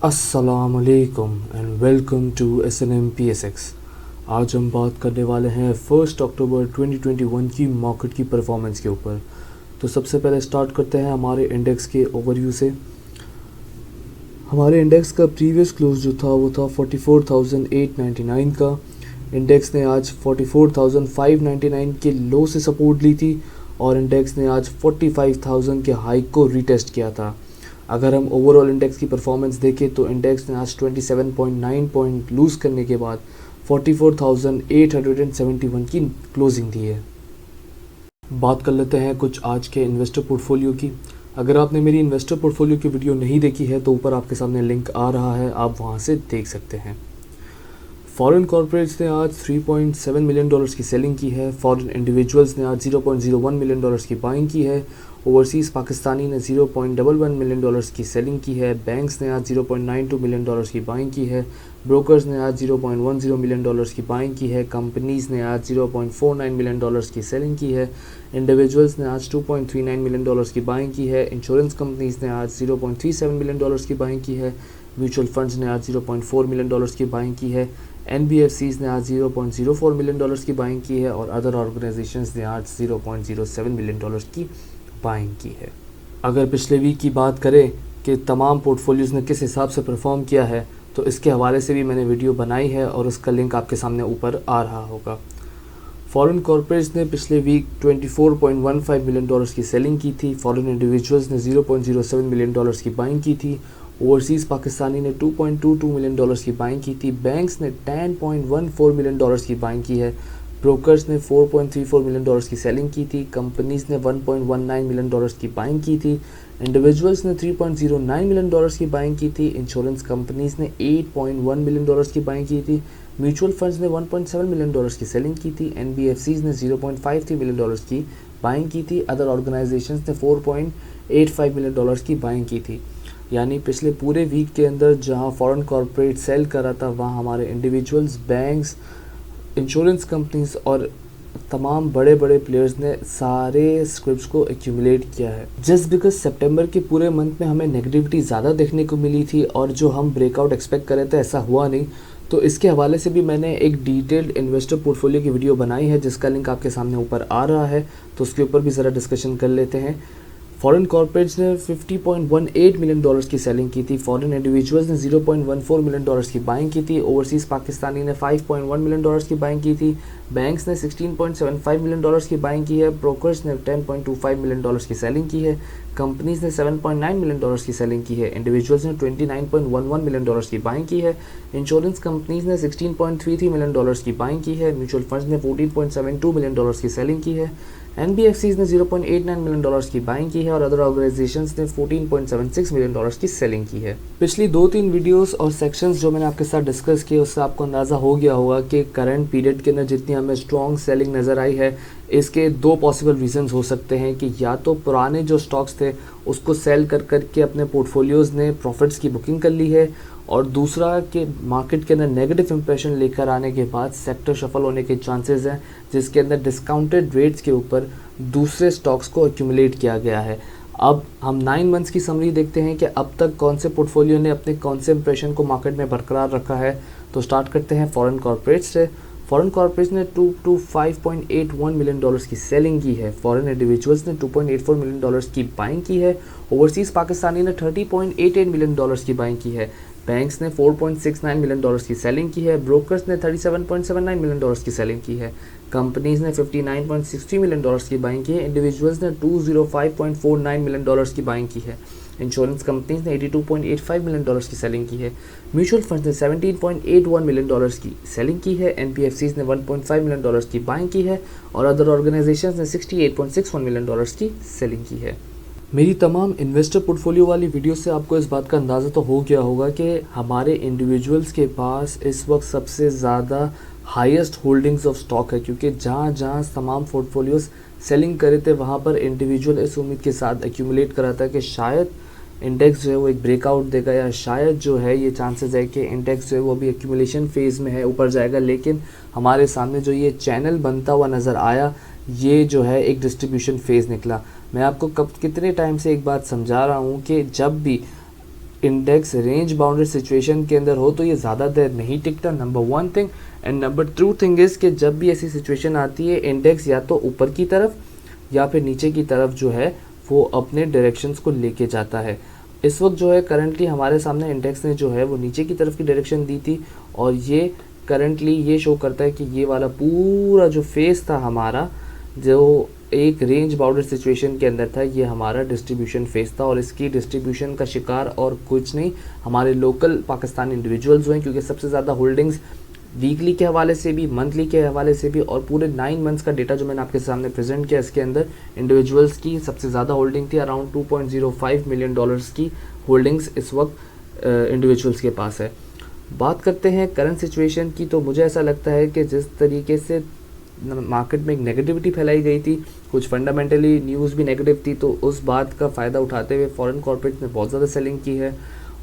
अस्सलामुअलैकुम and welcome to SNMPSX। आज हम बात करने वाले हैं 1 अक्टूबर 2021 की मार्केट की परफॉर्मेंस के ऊपर। तो सबसे पहले स्टार्ट करते हैं हमारे इंडेक्स के ओवरव्यू से। हमारे इंडेक्स का प्रीवियस क्लोज जो था वो था 44,899 का। इंडेक्स ने आज 44,599 के लो से सपोर्ट ली थी और इंडेक्स ने आज 45,000 के हाई को रीटेस्ट किया था। अगर हम ओवरऑल इंडेक्स की परफॉर्मेंस देखें तो इंडेक्स ने आज 27.9 पॉइंट लूज़ करने के बाद 44,871 की क्लोजिंग दी है। बात कर लेते हैं कुछ आज के इन्वेस्टर पोर्टफोलियो की। अगर आपने मेरी इन्वेस्टर पोर्टफोलियो की वीडियो नहीं देखी है तो ऊपर आपके सामने लिंक आ रहा है, आप वहां से देख सकते हैं। फॉरेन कॉर्पोरेट्स ने आज $3.7 मिलियन की सेलिंग की है। फॉरेन इंडिविजुअल्स ने आज $0.01 मिलियन की बाइंग की है। ओवरसीज़ पाकिस्तानी ने $0.11 मिलियन की सेलिंग की है। बैंक्स ने आज $0.92 मिलियन की बाइंग की है। ब्रोकर्स ने आज $0.10 मिलियन की बाइंग की है। कंपनीज़ ने आज $0.49 मिलियन की सेलिंग की है। इंडिविजुअल्स ने आज $2.39 मिलियन की बाइंग की है। इंश्योरेंस कंपनीज़ ने आज $0.37 मिलियन की बाइंग की है। म्यूचुअल फंड्स ने आज $0.4 मिलियन की बाइंग की है। NBFCs ने आज $0.04 मिलियन की बाइंग की है और अदर ऑर्गेनाइजेशंस ने आज $0.07 मिलियन की बाइंग की है। अगर पिछले वीक की बात करें कि तमाम पोर्टफोलियोज़ ने किस हिसाब से परफॉर्म किया है तो इसके हवाले से भी मैंने वीडियो बनाई है और उसका लिंक आपके सामने ऊपर आ रहा होगा। फॉरेन कॉर्पोरेट्स ने पिछले वीक $24.15 मिलियन की सेलिंग की थी। फॉरेन इंडिविजुअल्स ने $0.07 मिलियन की बाइंग की थी। ओवरसीज़ पाकिस्तानी ने $2.22 मिलियन की बाइंग की थी। बैंक्स ने $10.14 मिलियन की बाइंग की है। ब्रोकर्स ने $4.34 मिलियन की सेलिंग की थी। कंपनीज़ ने $1.19 मिलियन की बाइंग की थी। इंडिविजुअल्स ने $3.09 मिलियन की बाइंग की थी। इंश्योरेंस कंपनीज़ ने $8.1 मिलियन की बाइंग की थी। म्यूचुअल फंड्स ने $1.7 मिलियन की सेलिंग की थी। NBFCs ने $0.53 मिलियन की बाइंग की थी। अदर ऑर्गेनाइजेशंस ने $4.85 मिलियन की बाइंग की थी। यानी पिछले पूरे वीक के अंदर जहां फॉरेन कॉर्पोरेट सेल कर रहा था वहां हमारे इंडिविजुअल्स, बैंक्स, इंश्योरेंस कंपनीज और तमाम बड़े बड़े प्लेयर्स ने सारे स्क्रिप्ट्स को एक्यूमुलेट किया है। जस्ट बिकॉज सितंबर के पूरे मंथ में हमें नेगेटिविटी ज़्यादा देखने को मिली थी और जो हम ब्रेकआउट एक्सपेक्ट कर रहे थे ऐसा हुआ नहीं, तो इसके हवाले से भी मैंने एक डिटेल्ड इन्वेस्टर पोर्टफोलियो की वीडियो बनाई है जिसका लिंक आपके सामने ऊपर आ रहा है, तो उसके ऊपर भी ज़रा डिस्कशन कर लेते हैं। फॉरेन कॉर्पोरेट्स ने $50.18 मिलियन की सेलिंग की थी। फॉरेन इंडिविजुअल्स ने $0.14 मिलियन की बाइंग की थी। ओवरसीज़ पाकिस्तानी ने $5.1 मिलियन की बाइंग की थी। बैंक्स ने $16.75 मिलियन की बाइंग की है। ब्रोकर्स ने $10.25 मिलियन की सेलिंग की है। कंपनीज़ ने $7.9 मिलियन की सेलिंग की है। इंडिविजुअल्स ने $29.11 मिलियन की बाइंग की है। इंश्योरेंस कंपनीज़ ने $16.33 मिलियन की बाइंग की है। म्यूचुअल फंड्स ने $14.72 मिलियन की सेलिंग की है। NBFCs ने $0.89 मिलियन की बाइंग की है और अदर ऑर्गेनाइजेशंस ने $14.76 मिलियन की सेलिंग की है। पिछली 2-3 वीडियोस और सेक्शंस जो मैंने आपके साथ डिस्कस किए उससे आपको अंदाज़ा हो गया होगा कि करंट पीरियड के अंदर जितनी हमें स्ट्रॉन्ग सेलिंग नज़र आई है, इसके 2 पॉसिबल रीजंस हो सकते हैं कि या तो पुराने जो स्टॉक्स थे उसको सेल कर करके अपने पोर्टफोलियोज़ ने प्रॉफिट्स की बुकिंग कर ली है, और दूसरा कि मार्केट के अंदर नेगेटिव इंप्रेशन लेकर आने के बाद सेक्टर शफल होने के चांसेस हैं जिसके अंदर डिस्काउंटेड रेट्स के ऊपर दूसरे स्टॉक्स को एक्यूमुलेट किया गया है। अब हम 9 मंथ्स की समरी देखते हैं कि अब तक कौन से पोर्टफोलियो ने अपने कौन से इंप्रेशन को मार्केट में बरकरार रखा है। तो स्टार्ट करते हैं फॉरेन कॉर्पोरेट्स से। फॉरेन कॉर्पोरेट्स ने $5.81 मिलियन की सेलिंग की है। फॉरेन इंडिविजुअल्स ने $2.84 मिलियन की बाइंग की है। ओवरसीज़ पाकिस्तानी ने $30.88 मिलियन की बाइंग की है। बैंक्स ने $4.69 मिलियन की सेलिंग की है। ब्रोकर्स ने $37.79 मिलियन की सेलिंग की है। कंपनीज ने $59.60 मिलियन की बाइंग की है। इंडिविजुअल्स ने $205.49 मिलियन की बाइंग की है। इंश्योरेंस कंपनीज ने $82.85 मिलियन की सेलिंग की है। म्यूचुअल फंड्स ने $17.81 मिलियन की सेलिंग की है। NBFCs ने $1.5 मिलियन की बाइंग की है और अदर ऑर्गेनाइजेशंस ने $68.61 मिलियन की सेलिंग की है। मेरी तमाम इन्वेस्टर पोर्टफोलियो वाली वीडियो से आपको इस बात का अंदाज़ा तो हो गया होगा कि हमारे इंडिविजुअल्स के पास इस वक्त सबसे ज़्यादा हाईएस्ट होल्डिंग्स ऑफ स्टॉक है, क्योंकि जहाँ जहाँ तमाम पोर्टफोलियोज सेलिंग करे थे वहाँ पर इंडिविजुअल इस उम्मीद के साथ एक्यूमुलेट करा था कि शायद इंडेक्स जो है वो एक ब्रेकआउट देगा, या शायद जो है ये चांसेस है कि इंडेक्स जो है वो अभी एक्यूमुलेशन फेज़ में है, ऊपर जाएगा। लेकिन हमारे सामने जो ये चैनल बनता हुआ नज़र आया, ये जो है एक डिस्ट्रीब्यूशन फेज़ निकला। मैं आपको कितने टाइम से एक बात समझा रहा हूँ कि जब भी इंडेक्स रेंज बाउंडेड सिचुएशन के अंदर हो तो ये ज़्यादा देर नहीं टिकता, number one thing. And number two thing is कि जब भी ऐसी सिचुएशन आती है इंडेक्स या तो ऊपर की तरफ या फिर नीचे की तरफ जो है वो अपने डायरेक्शंस को लेके जाता है। इस वक्त जो है करंटली हमारे सामने इंडेक्स ने जो है वो नीचे की तरफ की डायरेक्शन दी थी, और ये करंटली ये शो करता है कि ये वाला पूरा जो फेस था हमारा, जो एक रेंज बाउंडेड सिचुएशन के अंदर था, ये हमारा डिस्ट्रीब्यूशन फेस था। और इसकी डिस्ट्रीब्यूशन का शिकार और कुछ नहीं हमारे लोकल पाकिस्तानी इंडिविजुअल्स हुए, क्योंकि सबसे ज़्यादा होल्डिंग्स वीकली के हवाले से भी, मंथली के हवाले से भी, और पूरे 9 मंथ्स का डेटा जो मैंने आपके सामने प्रेजेंट किया इसके अंदर इंडिविजुअल्स की सबसे ज़्यादा होल्डिंग थी। अराउंड $2.05 मिलियन की होल्डिंग्स इस वक्त इंडिविजुअल्स के पास है। बात करते हैं करंट सिचुएशन की, तो मुझे ऐसा लगता है कि जिस तरीके से मार्केट में एक नेगेटिविटी फैलाई गई थी, कुछ फंडामेंटली न्यूज़ भी नेगेटिव थी, तो उस बात का फ़ायदा उठाते हुए फॉरेन कॉर्पोरेट ने बहुत ज़्यादा सेलिंग की है,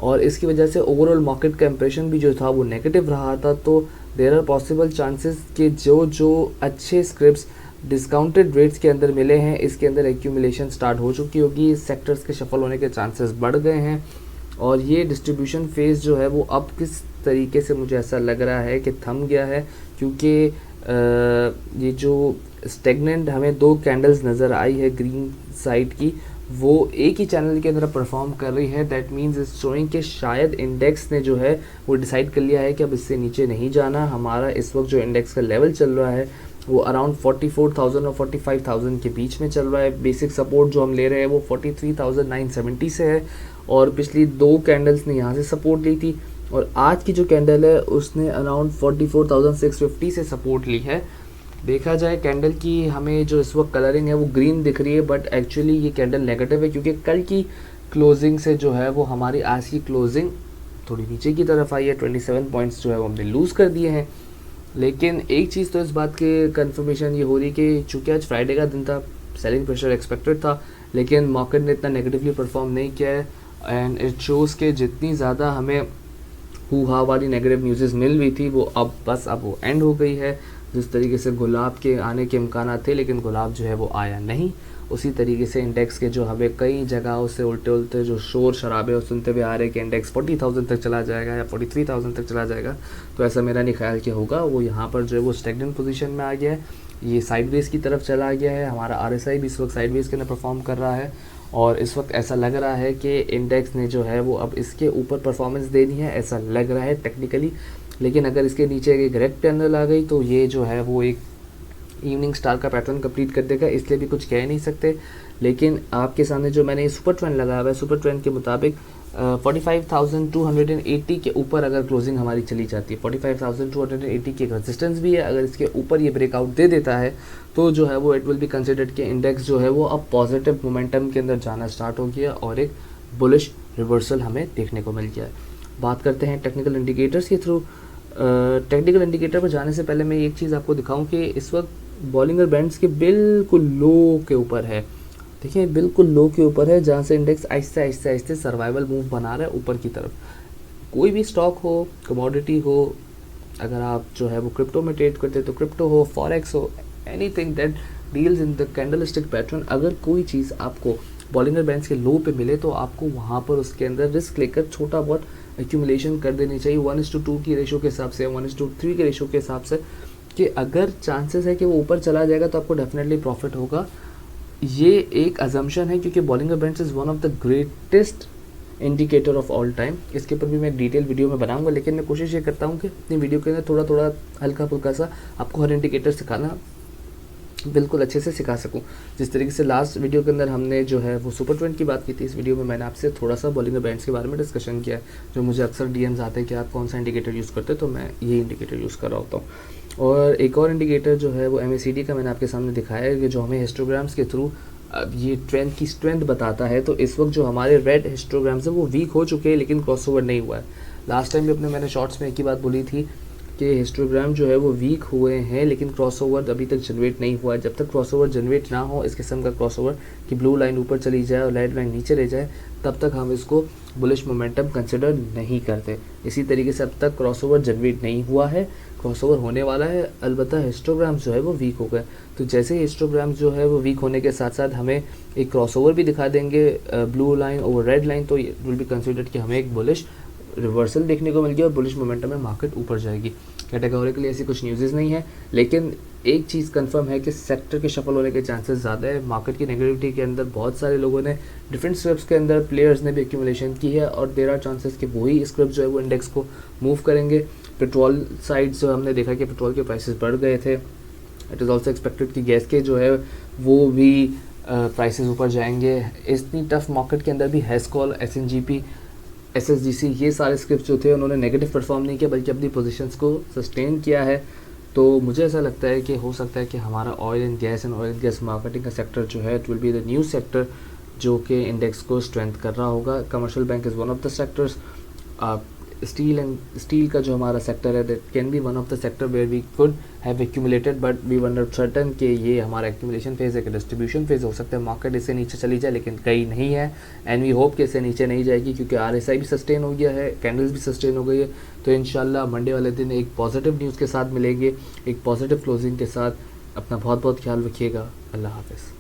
और इसकी वजह से ओवरऑल मार्केट का इंप्रेशन भी जो था वो नेगेटिव रहा था। तो देयर आर पॉसिबल चांसेस कि जो अच्छे स्क्रिप्ट्स डिस्काउंटेड रेट्स के अंदर मिले हैं, इसके अंदर एक्यूमुलेशन स्टार्ट हो चुकी होगी, सेक्टर्स के शफल होने के चांसेस बढ़ गए हैं, और ये डिस्ट्रीब्यूशन फेज जो है वो अब किस तरीके से मुझे ऐसा लग रहा है कि थम गया है, क्योंकि ये जो स्टेगनेंट हमें 2 कैंडल्स नज़र आई है ग्रीन साइड की, वो एक ही चैनल के अंदर परफॉर्म कर रही है। दैट मीन्स इज शोइंग कि शायद इंडेक्स ने जो है वो डिसाइड कर लिया है कि अब इससे नीचे नहीं जाना। हमारा इस वक्त जो इंडेक्स का लेवल चल रहा है वो अराउंड 44,000 और 45,000 के बीच में चल रहा है। बेसिक सपोर्ट जो हम ले रहे हैं वो 43,970 से है, और पिछली 2 कैंडल्स ने यहाँ से सपोर्ट ली थी, और आज की जो कैंडल है उसने अराउंड 44,650 से सपोर्ट ली है। देखा जाए कैंडल की हमें जो इस वक्त कलरिंग है वो ग्रीन दिख रही है, बट एक्चुअली ये कैंडल नेगेटिव है, क्योंकि कल की क्लोजिंग से जो है वो हमारी आज की क्लोजिंग थोड़ी नीचे की तरफ आई है। 27 पॉइंट्स जो है वो हमने लूज़ कर दिए हैं। लेकिन एक चीज़ तो इस बात की कंफर्मेशन ये हो रही कि चूँकि आज फ्राइडे का दिन था, सेलिंग प्रेशर एक्सपेक्टेड था, लेकिन मार्केट ने इतना नेगेटिवली परफॉर्म नहीं किया है। एंड इट शोज़ के जितनी ज़्यादा हमें हुआ वाली नेगेटिव न्यूज़ मिल रही थी वो अब वो एंड हो गई है। जिस तरीके से गुलाब के आने के इम्कान थे, लेकिन गुलाब जो है वो आया नहीं, उसी तरीके से इंडेक्स के जो हमें कई जगहों से उल्टे जो शोर शराबे और सुनते हुए आ रहे हैं कि इंडेक्स 40,000 तक चला जाएगा या 43,000 तक चला जाएगा, तो ऐसा मेरा नहीं ख्याल कि होगा। वो यहाँ पर जो है वो स्टैग्नेंट पोजीशन में आ गया है, ये साइडवेज की तरफ चला गया है। हमारा RSI भी इस वक्त साइडवेज के अंदर परफॉर्म कर रहा है, और इस वक्त ऐसा लग रहा है कि इंडेक्स ने जो है वो अब इसके ऊपर परफॉर्मेंस देनी है, ऐसा लग रहा है टेक्निकली। लेकिन अगर इसके नीचे एक रेड कैंडल आ गई तो ये जो है वो एक इवनिंग स्टार का पैटर्न कंप्लीट कर देगा, इसलिए भी कुछ कह नहीं सकते। लेकिन आपके सामने जो मैंने सुपर ट्रेंड लगाया हुआ है, सुपर ट्रेंड के मुताबिक 45,280 के ऊपर अगर क्लोजिंग हमारी चली जाती है, 45,280 की एक रेजिस्टेंस भी है, अगर इसके ऊपर ये ब्रेकआउट दे देता है तो जो है वो इट विल बी कंसिडर्ड कि इंडेक्स जो है वो अब पॉजिटिव मोमेंटम के अंदर जाना स्टार्ट हो गया और एक बुलिश रिवर्सल हमें देखने को मिल गया है। बात करते हैं टेक्निकल इंडिकेटर्स के थ्रू। टेक्निकल इंडिकेटर पर जाने से पहले मैं एक चीज़ आपको दिखाऊं कि इस वक्त बॉलिंगर बैंड्स के बिल्कुल लो के ऊपर है। देखिए बिल्कुल लो के ऊपर है, जहाँ से इंडेक्स आहिस्ते आहिस्ते आहिस्ते सर्वाइवल मूव बना रहा है ऊपर की तरफ। कोई भी स्टॉक हो, कमोडिटी हो, अगर आप जो है वो क्रिप्टो में ट्रेड करते तो क्रिप्टो हो, फॉरेक्स हो, anything that deals in the candlestick pattern, अगर कोई चीज़ आपको बॉलिंगर बैंड्स के लो पे मिले तो आपको वहाँ पर उसके अंदर रिस्क लेकर छोटा बहुत एक्यूमुलेशन कर देनी चाहिए 1:2 की रेशो के हिसाब से, 1:3 के रेशो के हिसाब से, कि अगर चांसेस है कि वो ऊपर चला जाएगा तो आपको डेफिनेटली प्रॉफिट होगा। ये एक अजम्पशन है, क्योंकि Bollinger bands is one of the greatest indicator of all time. इसके ऊपर भी मैं एक डिटेल वीडियो में बनाऊंगा, लेकिन मैं कोशिश ये करता हूँ कि अपनी वीडियो के अंदर थोड़ा थोड़ा हल्का फुल्का सा आपको हर इंडिकेटर सिखाना बिल्कुल अच्छे से सिखा सकूं। जिस तरीके से लास्ट वीडियो के अंदर हमने जो है वो सुपर ट्रेंड की बात की थी, इस वीडियो में मैंने आपसे थोड़ा सा बॉलिंगर बैंड्स के बारे में डिस्कशन किया है। जो मुझे अक्सर DMs आते हैं कि आप कौन सा इंडिकेटर यूज़ करते हैं, तो मैं ये इंडिकेटर यूज़ कर रहा होता हूँ। और एक और इंडिकेटर जो है वो MACD का मैंने आपके सामने दिखाया है, कि जो हमें हिस्टोग्राम्स के थ्रू ये ट्रेंड की स्ट्रेंथ बताता है। तो इस वक्त जो हमारे रेड हिस्टोग्राम्स हैं वो वीक हो चुके हैं, लेकिन क्रॉसओवर नहीं हुआ है। लास्ट टाइम भी मैंने शॉर्ट्स में एक ही बात बोली थी कि हिस्टोग्राम जो है वो वीक हुए हैं, लेकिन क्रॉसओवर अभी तक जनरेट नहीं हुआ है। जब तक क्रॉसओवर जनरेट ना हो, इस किस्म का क्रॉसओवर कि ब्लू लाइन ऊपर चली जाए और रेड लाइन नीचे ले जाए, तब तक हम इसको बुलिश मोमेंटम कंसिडर नहीं करते। इसी तरीके से अब तक क्रॉसओवर जनरेट नहीं हुआ है, क्रॉसओवर होने वाला है, अलबत्ता हिस्टोग्राम जो है वो वीक हो गए। तो जैसे ही हिस्टोग्राम जो है वो वीक होने के साथ साथ हमें एक क्रॉसओवर भी दिखा देंगे ब्लू लाइन और रेड लाइन, तो ये विल बी कंसिडर्ड कि हमें एक बुलिश रिवर्सल देखने को मिल गया और बुलिश मोमेंटम में मार्केट ऊपर जाएगी। कैटेगोरिकली ऐसी कुछ न्यूज़ नहीं है, लेकिन एक चीज़ कंफर्म है कि सेक्टर के शफल होने के चांसेस ज़्यादा है। मार्केट की नेगेटिविटी के अंदर बहुत सारे लोगों ने डिफरेंट स्क्रिप्ट्स के अंदर प्लेयर्स ने भी एक्यूमुलेशन की है और देयर आर चांसेस कि वही स्क्रिप्ट जो है वो इंडेक्स को मूव करेंगे। पेट्रोल साइड जो हमने देखा कि पेट्रोल के प्राइसेस बढ़ गए थे, इट इज़ ऑल्सो एक्सपेक्टेड कि गैस के जो है वो भी प्राइसेस ऊपर जाएंगे। इतनी टफ मार्केट के अंदर भी हेस्कॉल, SNGP, SSGC ये सारे स्क्रिप्ट जो थे उन्होंने नेगेटिव परफॉर्म नहीं किया बल्कि अपनी पोजीशंस को सस्टेन किया है। तो मुझे ऐसा लगता है कि हो सकता है कि हमारा ऑयल एंड गैस मार्केटिंग का सेक्टर जो है it will be the new sector जो कि इंडेक्स को स्ट्रेंथ कर रहा होगा। Commercial bank is one of the sectors. Steel का जो हमारा सेक्टर है that can be one of the sector where we could have accumulated, but we were not certain कि ये हमारा एक्यूमुलेशन फेज़ है कि डिस्ट्रीब्यूशन फेज़। हो सकता है मार्केट इससे नीचे चली जाए, लेकिन कहीं नहीं है एंड वी होप कि इससे नीचे नहीं जाएगी क्योंकि RSI भी सस्टेन हो गया है, कैंडल्स भी सस्टेन हो गई है। तो इंशाल्लाह मंडे वाले दिन एक पॉजिटिव न्यूज़ के साथ मिलेंगे, एक पॉजिटिव क्लोजिंग के साथ। अपना बहुत बहुत ख्याल रखिएगा। अल्लाह हाफ़िज़।